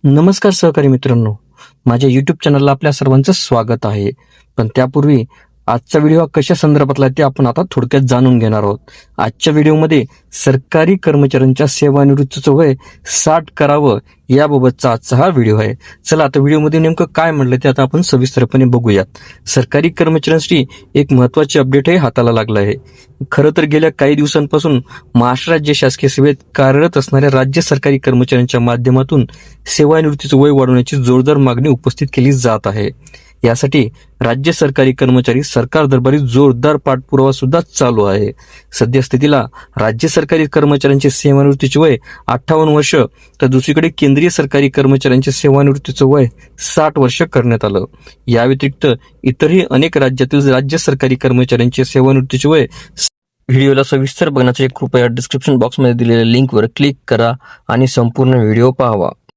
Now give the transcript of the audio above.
नमस्कार सहकारी मित्रांनो, माझ्या YouTube चॅनलला आपल्या सर्वांचं स्वागत आहे. पण त्यापूर्वी आजचा व्हिडिओ हा कशा संदर्भातला आहे ते आपण आता थोडक्यात जाणून घेणार आहोत. आजच्या व्हिडिओमध्ये सरकारी कर्मचाऱ्यांच्या सेवानिवृत्तीचं वय 60 करावं याबाबतचा आजचा हा व्हिडिओ आहे. चला आता व्हिडिओमध्ये नेमकं काय म्हणलं ते आता आपण सविस्तरपणे बघूयात. सरकारी कर्मचाऱ्यांसाठी एक महत्वाची अपडेट हे हाताला लागलं आहे. खरं तर गेल्या काही दिवसांपासून महाराष्ट्र राज्य शासकीय सेवेत कार्यरत असणाऱ्या राज्य सरकारी कर्मचाऱ्यांच्या माध्यमातून सेवानिवृत्तीचं वय वाढवण्याची जोरदार मागणी उपस्थित केली जात आहे. यासाठी राज्य सरकारी कर्मचारी सरकार दरबारी जोरदार पाठपुरावा सुद्धा चालू आहे. सद्यस्थितीला राज्य सरकारी कर्मचाऱ्यांचे सेवानिवृत्तीचे वय 58 वर्ष तर दुसरीकडे केंद्रीय सरकारी कर्मचाऱ्यांचे सेवानिवृत्तीचं वय 60 वर्ष करण्यात आलं. या व्यतिरिक्त इतरही अनेक राज्यातील राज्य सरकारी कर्मचाऱ्यांचे सेवानिवृत्तीचे वय. व्हिडिओला सविस्तर बघण्यासाठी कृपया डिस्क्रिप्शन बॉक्समध्ये दिलेल्या लिंकवर क्लिक करा आणि संपूर्ण व्हिडिओ पाहावा.